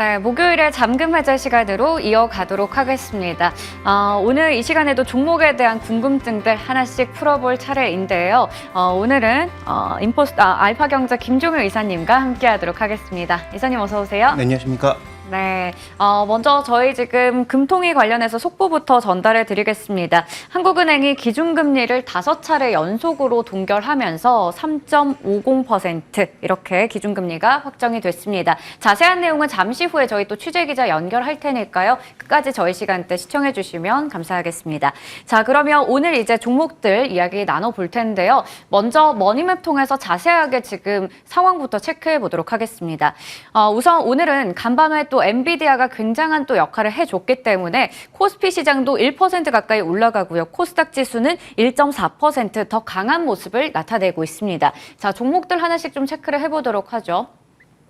네, 목요일에 잠금 해제 시간으로 이어가도록 하겠습니다. 오늘 이 시간에도 종목에 대한 궁금증들 하나씩 풀어볼 차례인데요. 오늘은 알파경제 김종일 이사님과 함께하도록 하겠습니다. 이사님 어서 오세요. 네, 안녕하십니까. 네, 먼저 저희 지금 금통위 관련해서 속보부터 전달해 드리겠습니다. 한국은행이 기준금리를 5차례 연속으로 동결하면서 3.50% 이렇게 기준금리가 확정이 됐습니다. 자세한 내용은 잠시 후에 저희 또 취재기자 연결할 테니까요. 끝까지 저희 시간대 시청해 주시면 감사하겠습니다. 자, 그러면 오늘 이제 종목들 이야기 나눠볼 텐데요. 먼저 머니맵 통해서 자세하게 지금 상황부터 체크해 보도록 하겠습니다. 우선 오늘은 간밤에 또 엔비디아가 굉장한 또 역할을 해줬기 때문에 코스피 시장도 1% 가까이 올라가고요. 코스닥 지수는 1.4% 더 강한 모습을 나타내고 있습니다. 자, 종목들 하나씩 좀 체크를 해보도록 하죠.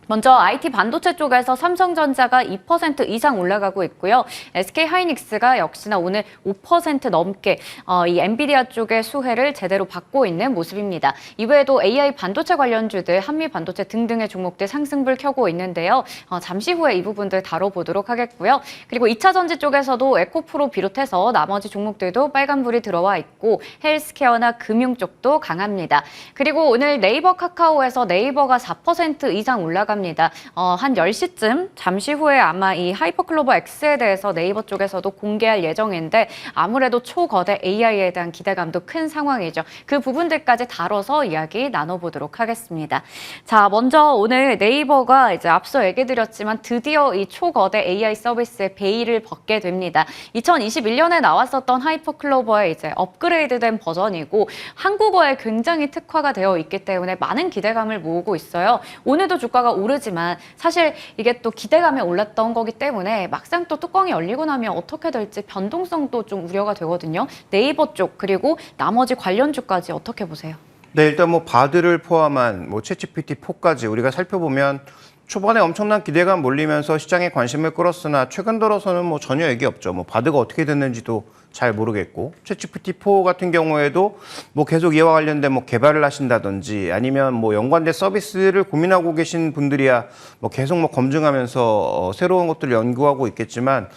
먼저 IT 반도체 쪽에서 삼성전자가 2% 이상 올라가고 있고요. SK하이닉스가 역시나 오늘 5% 넘게 이 엔비디아 쪽의 수혜를 제대로 받고 있는 모습입니다. 이외에도 AI 반도체 관련주들, 한미 반도체 등등의 종목들 상승불 켜고 있는데요. 잠시 후에 이 부분들 다뤄보도록 하겠고요. 그리고 2차 전지 쪽에서도 에코프로 비롯해서 나머지 종목들도 빨간불이 들어와 있고 헬스케어나 금융 쪽도 강합니다. 그리고 오늘 네이버 카카오에서 네이버가 4% 이상 올라갑니다. 한 10시쯤 잠시 후에 아마 이 하이퍼클로버 X에 대해서 네이버 쪽에서도 공개할 예정인데 아무래도 초거대 AI에 대한 기대감도 큰 상황이죠. 그 부분들까지 다뤄서 이야기 나눠보도록 하겠습니다. 자, 먼저 오늘 네이버가 이제 앞서 얘기드렸지만 드디어 이 초거대 AI 서비스의 베일을 벗게 됩니다. 2021년에 나왔었던 하이퍼클로버의 이제 업그레이드된 버전이고 한국어에 굉장히 특화가 되어 있기 때문에 많은 기대감을 모으고 있어요. 오늘도 주가가 오르지만 사실 이게 또 기대감에 올랐던 거기 때문에 막상 또 뚜껑이 열리고 나면 어떻게 될지 변동성도 좀 우려가 되거든요. 네이버 쪽 그리고 나머지 관련주까지 어떻게 보세요? 네, 일단 뭐 바드를 포함한 뭐 챗GPT-4까지 우리가 살펴보면 초반에 엄청난 기대감 몰리면서 시장에 관심을 끌었으나 최근 들어서는 뭐 전혀 얘기 없죠. 뭐 바드가 어떻게 됐는지도 잘 모르겠고 챗GPT-4 같은 경우에도 뭐 계속 이와 관련된 뭐 개발을 하신다든지 아니면 뭐 연관된 서비스를 고민하고 계신 분들이야 뭐 계속 뭐 검증하면서 새로운 것들을 연구하고 있겠지만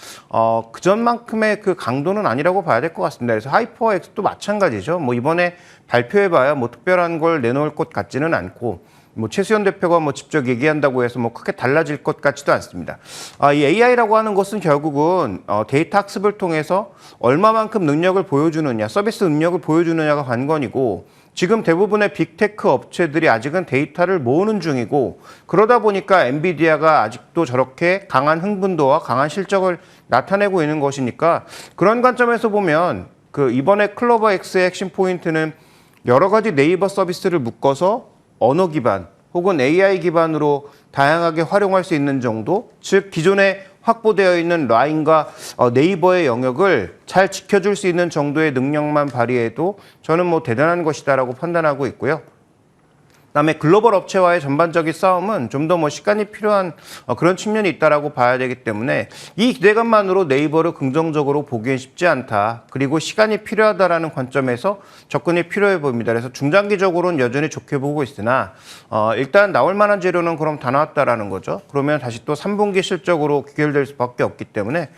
그전만큼의 그 강도는 아니라고 봐야 될 것 같습니다. 그래서 하이퍼엑스도 마찬가지죠. 뭐 이번에 발표해봐야 뭐 특별한 걸 내놓을 것 같지는 않고 뭐 최수연 대표가 뭐 직접 얘기한다고 해서 뭐 크게 달라질 것 같지도 않습니다. 이 AI라고 하는 것은 결국은 데이터 학습을 통해서 얼마만큼 능력을 보여주느냐, 서비스 능력을 보여주느냐가 관건이고 지금 대부분의 빅테크 업체들이 아직은 데이터를 모으는 중이고 그러다 보니까 엔비디아가 아직도 저렇게 강한 흥분도와 강한 실적을 나타내고 있는 것이니까 그런 관점에서 보면 그 이번에 클로버 X의 핵심 포인트는 여러 가지 네이버 서비스를 묶어서 언어 기반 혹은 AI 기반으로 다양하게 활용할 수 있는 정도, 즉 기존에 확보되어 있는 라인과 네이버의 영역을 잘 지켜줄 수 있는 정도의 능력만 발휘해도 저는 뭐 대단한 것이다라고 판단하고 있고요. 그다음에 글로벌 업체와의 전반적인 싸움은 좀 더 뭐 시간이 필요한 그런 측면이 있다라고 봐야 되기 때문에 이 기대감만으로 네이버를 긍정적으로 보기엔 쉽지 않다. 그리고 시간이 필요하다라는 관점에서 접근이 필요해 보입니다. 그래서 중장기적으로는 여전히 좋게 보고 있으나 일단 나올 만한 재료는 그럼 다 나왔다라는 거죠. 그러면 다시 또 3분기 실적으로 귀결될 수밖에 없기 때문에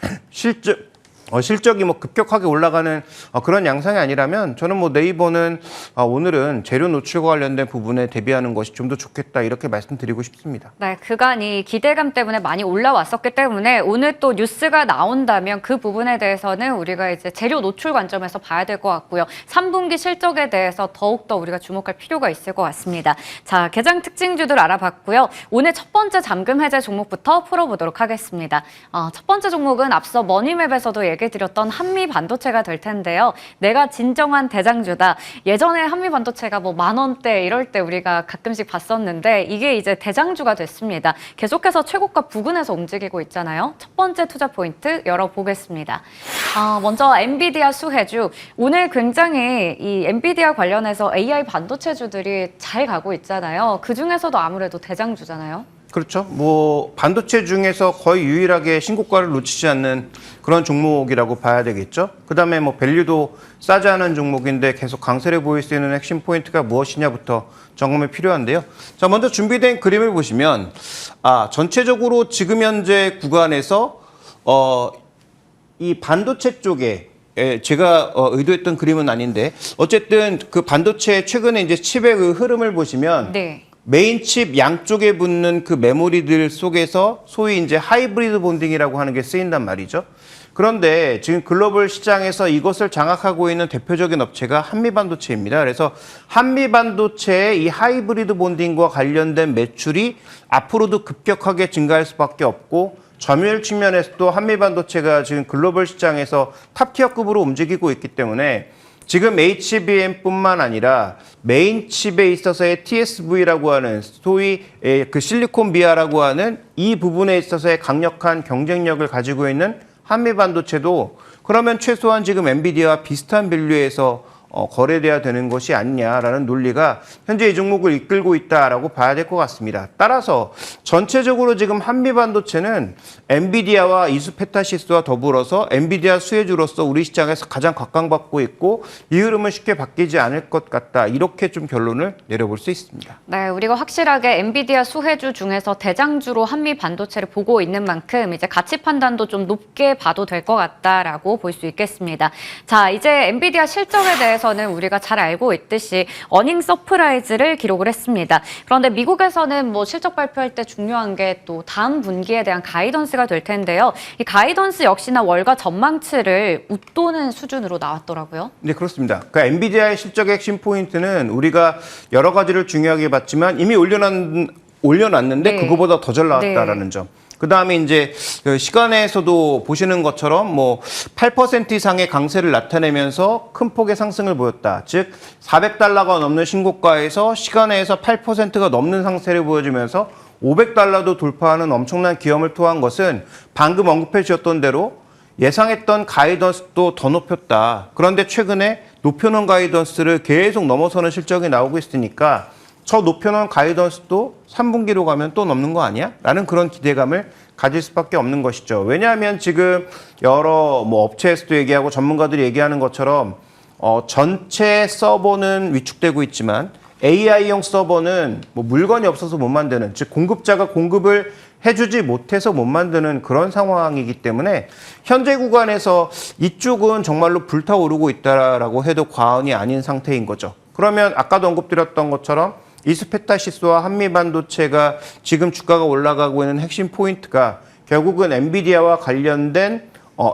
실적이 뭐 급격하게 올라가는 그런 양상이 아니라면 저는 뭐 네이버는 오늘은 재료 노출과 관련된 부분에 대비하는 것이 좀 더 좋겠다 이렇게 말씀드리고 싶습니다. 네, 그간이 기대감 때문에 많이 올라왔었기 때문에 오늘 또 뉴스가 나온다면 그 부분에 대해서는 우리가 이제 재료 노출 관점에서 봐야 될 것 같고요. 3분기 실적에 대해서 더욱더 우리가 주목할 필요가 있을 것 같습니다. 자, 개장 특징주들 알아봤고요. 오늘 첫 번째 잠금 해제 종목부터 풀어보도록 하겠습니다. 첫 번째 종목은 앞서 머니맵에서도 얘기드렸던 한미 반도체가 될 텐데요. 내가 진정한 대장주다. 예전에 한미 반도체가 뭐 10,000원대 이럴 때 우리가 가끔씩 봤었는데 이게 이제 대장주가 됐습니다. 계속해서 최고가 부근에서 움직이고 있잖아요. 첫 번째 투자 포인트 열어보겠습니다. 먼저 엔비디아 수혜주. 오늘 굉장히 이 엔비디아 관련해서 AI 반도체주들이 잘 가고 있잖아요. 그중에서도 아무래도 대장주잖아요. 그렇죠. 뭐 반도체 중에서 거의 유일하게 신고가를 놓치지 않는 그런 종목이라고 봐야 되겠죠. 그다음에 뭐 밸류도 싸지 않은 종목인데 계속 강세를 보일 수 있는 핵심 포인트가 무엇이냐부터 점검이 필요한데요. 자, 먼저 준비된 그림을 보시면 전체적으로 지금 현재 구간에서 이 반도체 쪽에 제가 의도했던 그림은 아닌데 어쨌든 그 반도체 최근에 이제 칩의 그 흐름을 보시면 네. 메인 칩 양쪽에 붙는 그 메모리들 속에서 소위 이제 하이브리드 본딩이라고 하는 게 쓰인단 말이죠. 그런데 지금 글로벌 시장에서 이것을 장악하고 있는 대표적인 업체가 한미반도체입니다. 그래서 한미반도체의 이 하이브리드 본딩과 관련된 매출이 앞으로도 급격하게 증가할 수밖에 없고 점유율 측면에서도 한미반도체가 지금 글로벌 시장에서 탑티어급으로 움직이고 있기 때문에 지금 HBM뿐만 아니라 메인 칩에 있어서의 TSV라고 하는 소위 그 실리콘 비아라고 하는 이 부분에 있어서의 강력한 경쟁력을 가지고 있는 한미반도체도 그러면 최소한 지금 엔비디아와 비슷한 밸류에서 거래돼야 되는 것이 아니냐라는 논리가 현재 이 종목을 이끌고 있다라고 봐야 될 것 같습니다. 따라서 전체적으로 지금 한미반도체는 엔비디아와 이수페타시스와 더불어서 엔비디아 수혜주로서 우리 시장에서 가장 각광받고 있고 이 흐름은 쉽게 바뀌지 않을 것 같다. 이렇게 좀 결론을 내려볼 수 있습니다. 네, 우리가 확실하게 엔비디아 수혜주 중에서 대장주로 한미반도체를 보고 있는 만큼 이제 가치 판단도 좀 높게 봐도 될 것 같다라고 볼 수 있겠습니다. 자, 이제 엔비디아 실적에 대해서는 우리가 잘 알고 있듯이 어닝 서프라이즈를 기록을 했습니다. 그런데 미국에서는 뭐 실적 발표할 때 중요한 게 또 다음 분기에 대한 가이던스가 될 텐데요. 이 가이던스 역시나 월가 전망치를 웃도는 수준으로 나왔더라고요. 네, 그렇습니다. 그러니까 엔비디아의 실적의 핵심 포인트는 우리가 여러 가지를 중요하게 봤지만 이미 올려놨는데 네. 그거보다 더 잘 나왔다라는 점. 그 다음에 이제 시간에서도 보시는 것처럼 뭐 8% 이상의 강세를 나타내면서 큰 폭의 상승을 보였다. 즉 400달러가 넘는 신고가에서 시간에서 8%가 넘는 상승을 보여주면서 500달러도 돌파하는 엄청난 기염을 토한 것은 방금 언급해 주셨던 대로 예상했던 가이던스도 더 높였다. 그런데 최근에 높여놓은 가이던스를 계속 넘어서는 실적이 나오고 있으니까 저 높여놓은 가이던스도 3분기로 가면 또 넘는 거 아니야? 라는 그런 기대감을 가질 수밖에 없는 것이죠. 왜냐하면 지금 여러 뭐 업체에서도 얘기하고 전문가들이 얘기하는 것처럼 전체 서버는 위축되고 있지만 AI용 서버는 뭐 물건이 없어서 못 만드는, 즉 공급자가 공급을 해주지 못해서 못 만드는 그런 상황이기 때문에 현재 구간에서 이쪽은 정말로 불타오르고 있다라고 해도 과언이 아닌 상태인 거죠. 그러면 아까도 언급드렸던 것처럼 이수페타시스와 한미반도체가 지금 주가가 올라가고 있는 핵심 포인트가 결국은 엔비디아와 관련된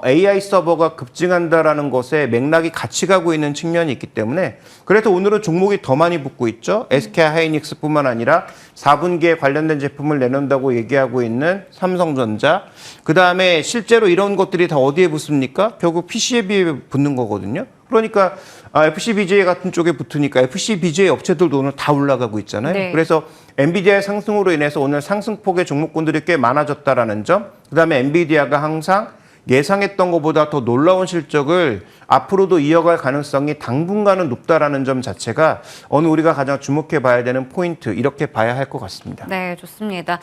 AI 서버가 급증한다라는 것에 맥락이 같이 가고 있는 측면이 있기 때문에 그래서 오늘은 종목이 더 많이 붙고 있죠. SK 하이닉스뿐만 아니라 4분기에 관련된 제품을 내놓는다고 얘기하고 있는 삼성전자. 그다음에 실제로 이런 것들이 다 어디에 붙습니까? 결국 PC에 비해 붙는 거거든요. 그러니까 FCBGA 같은 쪽에 붙으니까 FCBGA 업체들도 오늘 다 올라가고 있잖아요. 네. 그래서 엔비디아의 상승으로 인해서 오늘 상승폭의 종목군들이 꽤 많아졌다라는 점. 그다음에 엔비디아가 항상 예상했던 것보다 더 놀라운 실적을 앞으로도 이어갈 가능성이 당분간은 높다라는 점 자체가 오늘 우리가 가장 주목해 봐야 되는 포인트, 이렇게 봐야 할 것 같습니다. 네, 좋습니다.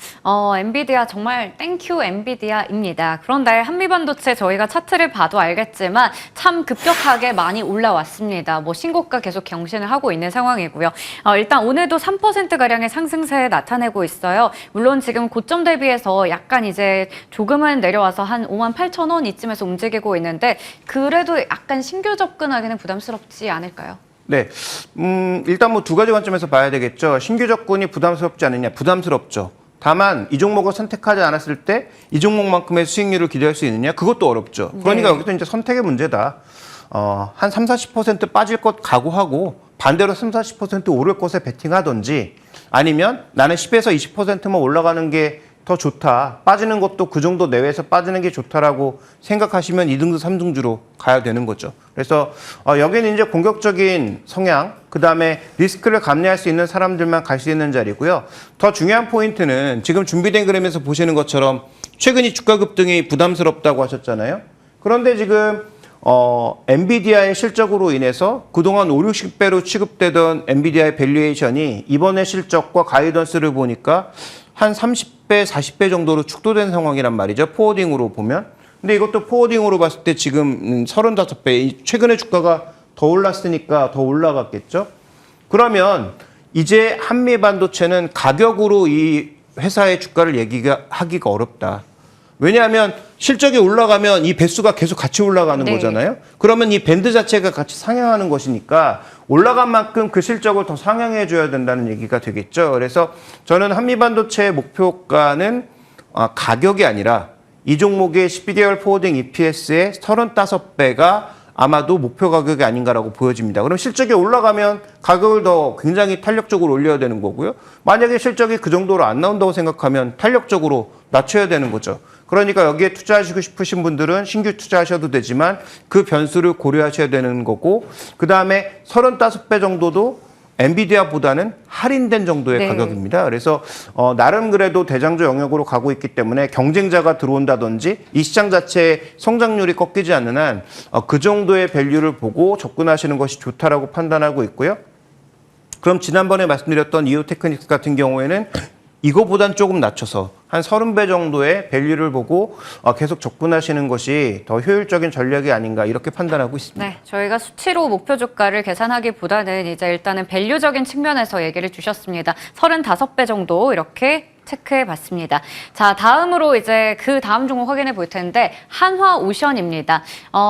엔비디아 정말 땡큐 엔비디아입니다. 그런데 한미반도체 저희가 차트를 봐도 알겠지만 참 급격하게 많이 올라왔습니다. 뭐 신고가 계속 경신을 하고 있는 상황이고요. 일단 오늘도 3%가량의 상승세 나타내고 있어요. 물론 지금 고점 대비해서 약간 이제 조금은 내려와서 한 58,000원 이쯤에서 움직이고 있는데 그래도 약간 신규 접근하기는 부담스럽지 않을까요? 네, 일단 뭐 두 가지 관점에서 봐야 되겠죠. 신규 접근이 부담스럽지 않느냐? 부담스럽죠. 다만 이 종목을 선택하지 않았을 때 이 종목만큼의 수익률을 기대할 수 있느냐? 그것도 어렵죠. 그러니까 네. 여기서 이제 선택의 문제다. 한 30-40% 빠질 것 각오하고 반대로 30-40% 오를 것에 베팅하든지 아니면 나는 10에서 20%만 올라가는 게 더 좋다. 빠지는 것도 그 정도 내외에서 빠지는 게 좋다라고 생각하시면 2등주, 3등주로 가야 되는 거죠. 그래서 여기는 이제 공격적인 성향, 그다음에 리스크를 감내할 수 있는 사람들만 갈 수 있는 자리고요. 더 중요한 포인트는 지금 준비된 그림에서 보시는 것처럼 최근 이 주가 급등이 부담스럽다고 하셨잖아요. 그런데 지금 엔비디아의 실적으로 인해서 그동안 5, 60배로 취급되던 엔비디아의 밸류에이션이 이번에 실적과 가이던스를 보니까 한 30배, 40배 정도로 축소된 상황이란 말이죠. 포워딩으로 보면. 근데 이것도 포워딩으로 봤을 때 지금 35배, 최근에 주가가 더 올랐으니까 더 올라갔겠죠. 그러면 이제 한미반도체는 가격으로 이 회사의 주가를 하기가 어렵다. 왜냐하면 실적이 올라가면 이 배수가 계속 같이 올라가는 네. 거잖아요. 그러면 이 밴드 자체가 같이 상향하는 것이니까 올라간 만큼 그 실적을 더 상향해 줘야 된다는 얘기가 되겠죠. 그래서 저는 한미반도체의 목표가는 가격이 아니라 이 종목의 12개월 포워딩 EPS의 35배가 아마도 목표 가격이 아닌가라고 보여집니다. 그럼 실적이 올라가면 가격을 더 굉장히 탄력적으로 올려야 되는 거고요. 만약에 실적이 그 정도로 안 나온다고 생각하면 탄력적으로 낮춰야 되는 거죠. 그러니까 여기에 투자하시고 싶으신 분들은 신규 투자하셔도 되지만 그 변수를 고려하셔야 되는 거고, 그다음에 35배 정도도 엔비디아보다는 할인된 정도의 네. 가격입니다. 그래서 나름 그래도 대장주 영역으로 가고 있기 때문에 경쟁자가 들어온다든지 이 시장 자체의 성장률이 꺾이지 않는 한 그 정도의 밸류를 보고 접근하시는 것이 좋다라고 판단하고 있고요. 그럼 지난번에 말씀드렸던 이오테크닉스 같은 경우에는 이거보단 조금 낮춰서 한 30배 정도의 밸류를 보고 계속 접근하시는 것이 더 효율적인 전략이 아닌가 이렇게 판단하고 있습니다. 네, 저희가 수치로 목표 주가를 계산하기보다는 이제 일단은 밸류적인 측면에서 얘기를 주셨습니다. 35배 정도 이렇게 체크해 봤습니다. 자, 다음으로 이제 그 다음 종목 확인해 볼 텐데 한화오션입니다.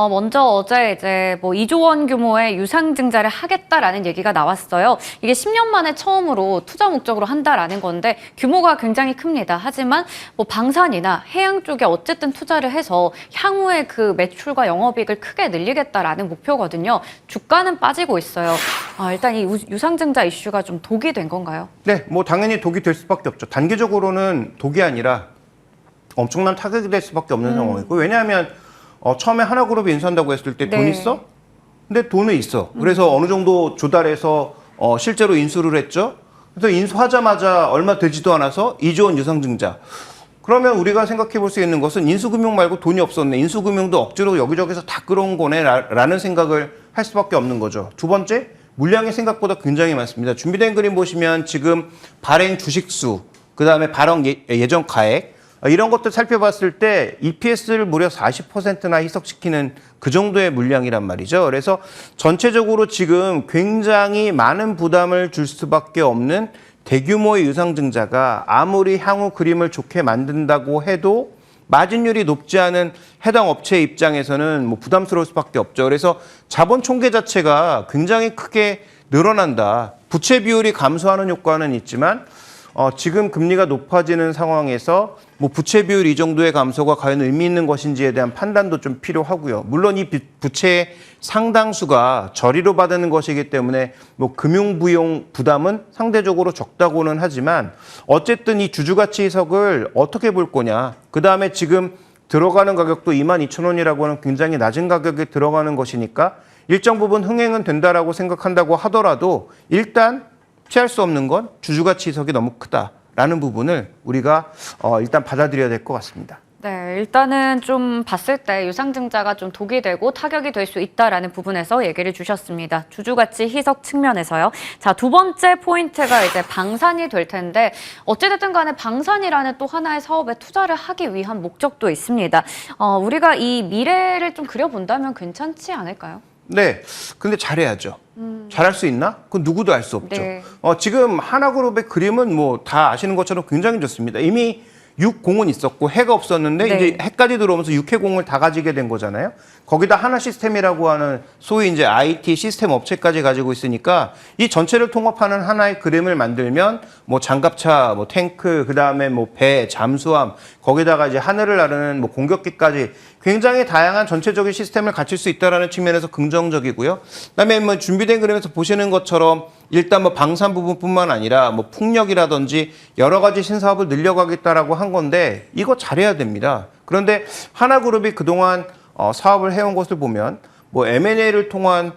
먼저 어제 이제 뭐 2조 원 규모의 유상증자를 하겠다라는 얘기가 나왔어요. 이게 10년 만에 처음으로 투자 목적으로 한다라는 건데 규모가 굉장히 큽니다. 하지만 뭐 방산이나 해양 쪽에 어쨌든 투자를 해서 향후에 그 매출과 영업이익을 크게 늘리겠다라는 목표거든요. 주가는 빠지고 있어요. 일단 이 유상증자 이슈가 좀 독이 된 건가요? 네, 뭐 당연히 독이 될 수밖에 없죠. 단기적으로는 독이 아니라 엄청난 타격이 될 수밖에 없는 상황이고, 왜냐하면 처음에 하나그룹이 인수한다고 했을 때 돈 네. 있어? 근데 돈은 있어. 그래서 어느 정도 조달해서 실제로 인수를 했죠. 그래서 인수하자마자 얼마 되지도 않아서 2조 원 유상증자. 그러면 우리가 생각해 볼 수 있는 것은 인수금융 말고 돈이 없었네. 인수금융도 억지로 여기저기서 다 끌어온 거네. 라는 생각을 할 수밖에 없는 거죠. 두 번째, 물량이 생각보다 굉장히 많습니다. 준비된 그림 보시면 지금 발행 주식수, 그다음에 발행 예정 가액, 이런 것들 살펴봤을 때 EPS를 무려 40%나 희석시키는 그 정도의 물량이란 말이죠. 그래서 전체적으로 지금 굉장히 많은 부담을 줄 수밖에 없는 대규모의 유상증자가 아무리 향후 그림을 좋게 만든다고 해도 마진율이 높지 않은 해당 업체 입장에서는 뭐 부담스러울 수밖에 없죠. 그래서 자본 총계 자체가 굉장히 크게 늘어난다. 부채 비율이 감소하는 효과는 있지만 지금 금리가 높아지는 상황에서 뭐 부채 비율 이 정도의 감소가 과연 의미 있는 것인지에 대한 판단도 좀 필요하고요. 물론 이 부채의 상당수가 저리로 받는 것이기 때문에 뭐 금융 비용 부담은 상대적으로 적다고는 하지만 어쨌든 이 주주가치 희석을 어떻게 볼 거냐. 그다음에 지금 들어가는 가격도 22,000원이라고 하는 굉장히 낮은 가격에 들어가는 것이니까 일정 부분 흥행은 된다라고 생각한다고 하더라도 일단 피할 수 없는 건 주주가치 희석이 너무 크다라는 부분을 우리가 일단 받아들여야 될 것 같습니다. 네, 일단은 좀 봤을 때 유상증자가 좀 독이 되고 타격이 될 수 있다라는 부분에서 얘기를 주셨습니다. 주주가치 희석 측면에서요. 자, 두 번째 포인트가 이제 방산이 될 텐데 어찌됐든 간에 방산이라는 또 하나의 사업에 투자를 하기 위한 목적도 있습니다. 우리가 이 미래를 좀 그려본다면 괜찮지 않을까요? 네, 근데 잘해야죠. 잘할 수 있나? 그건 누구도 알 수 없죠. 네. 지금 하나그룹의 그림은 뭐 다 아시는 것처럼 굉장히 좋습니다. 이미 6공은 있었고 해가 없었는데 네. 이제 해까지 들어오면서 6회공을 다 가지게 된 거잖아요. 거기다 하나 시스템이라고 하는 소위 이제 IT 시스템 업체까지 가지고 있으니까 이 전체를 통합하는 하나의 그림을 만들면 뭐 장갑차, 뭐 탱크, 그다음에 뭐 배, 잠수함, 거기다가 이제 하늘을 나르는 뭐 공격기까지 굉장히 다양한 전체적인 시스템을 갖출 수 있다라는 측면에서 긍정적이고요. 그다음에 뭐 준비된 그림에서 보시는 것처럼 일단 뭐 방산 부분뿐만 아니라 뭐 풍력이라든지 여러 가지 신사업을 늘려가겠다라고 한 건데 이거 잘해야 됩니다. 그런데 하나그룹이 그동안 사업을 해온 것을 보면 뭐 M&A를 통한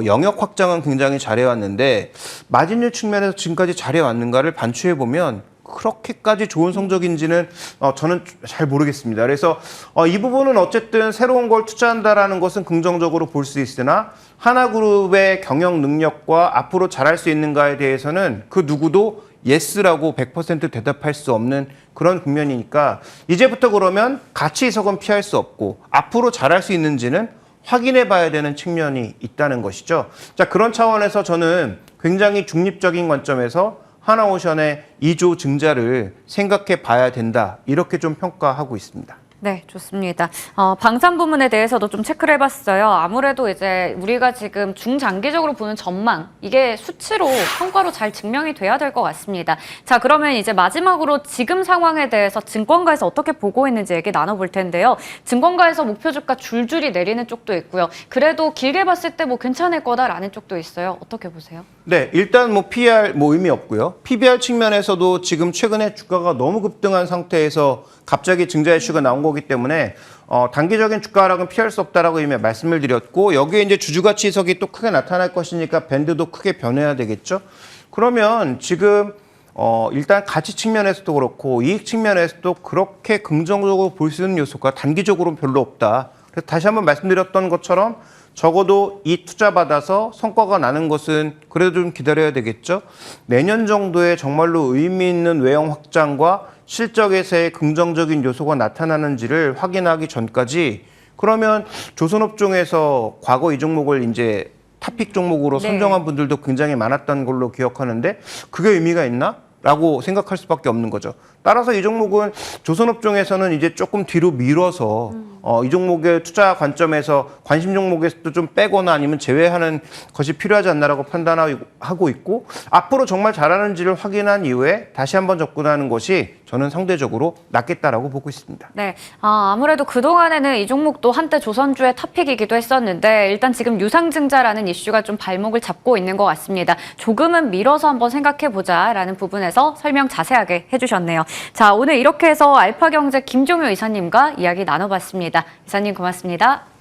영역 확장은 굉장히 잘해왔는데 마진율 측면에서 지금까지 잘해왔는가를 반추해보면 그렇게까지 좋은 성적인지는 저는 잘 모르겠습니다. 그래서 이 부분은 어쨌든 새로운 걸 투자한다라는 것은 긍정적으로 볼 수 있으나 하나그룹의 경영 능력과 앞으로 잘할 수 있는가에 대해서는 그 누구도 예스라고 100% 대답할 수 없는 그런 국면이니까 이제부터 그러면 가치 해석은 피할 수 없고 앞으로 잘할 수 있는지는 확인해 봐야 되는 측면이 있다는 것이죠. 자, 그런 차원에서 저는 굉장히 중립적인 관점에서 하나오션의 2조 증자를 생각해 봐야 된다. 이렇게 좀 평가하고 있습니다. 네, 좋습니다. 방산 부문에 대해서도 좀 체크를 해봤어요. 아무래도 이제 우리가 지금 중장기적으로 보는 전망, 이게 수치로, 성과로 잘 증명이 돼야 될 것 같습니다. 자, 그러면 이제 마지막으로 지금 상황에 대해서 증권가에서 어떻게 보고 있는지 얘기 나눠볼 텐데요. 증권가에서 목표 주가 줄줄이 내리는 쪽도 있고요. 그래도 길게 봤을 때 뭐 괜찮을 거다라는 쪽도 있어요. 어떻게 보세요? 네, 일단 뭐 PER 뭐 의미 없고요. PBR 측면에서도 지금 최근에 주가가 너무 급등한 상태에서 갑자기 증자 이슈가 나온 거기 때문에 단기적인 주가 하락은 피할 수 없다라고 이미 말씀을 드렸고 여기에 이제 주주가치 이석이 또 크게 나타날 것이니까 밴드도 크게 변해야 되겠죠. 그러면 지금 일단 가치 측면에서도 그렇고 이익 측면에서도 그렇게 긍정적으로 볼 수 있는 요소가 단기적으로는 별로 없다. 그래서 다시 한번 말씀드렸던 것처럼 적어도 이 투자 받아서 성과가 나는 것은 그래도 좀 기다려야 되겠죠. 내년 정도에 정말로 의미 있는 외형 확장과 실적에서의 긍정적인 요소가 나타나는지를 확인하기 전까지 그러면 조선업종에서 과거 이 종목을 이제 탑픽 종목으로 네. 선정한 분들도 굉장히 많았던 걸로 기억하는데 그게 의미가 있나? 라고 생각할 수밖에 없는 거죠. 따라서 이 종목은 조선업종에서는 이제 조금 뒤로 밀어서 이 종목의 투자 관점에서 관심 종목에서도 좀 빼거나 아니면 제외하는 것이 필요하지 않나라고 판단하고 있고 앞으로 정말 잘하는지를 확인한 이후에 다시 한번 접근하는 것이 저는 상대적으로 낫겠다라고 보고 있습니다. 네, 아무래도 그동안에는 이 종목도 한때 조선주의 탑픽이기도 했었는데 일단 지금 유상증자라는 이슈가 좀 발목을 잡고 있는 것 같습니다. 조금은 밀어서 한번 생각해보자라는 부분에서 설명 자세하게 해주셨네요. 자, 오늘 이렇게 해서 알파경제 김종효 이사님과 이야기 나눠봤습니다. 이사님 고맙습니다.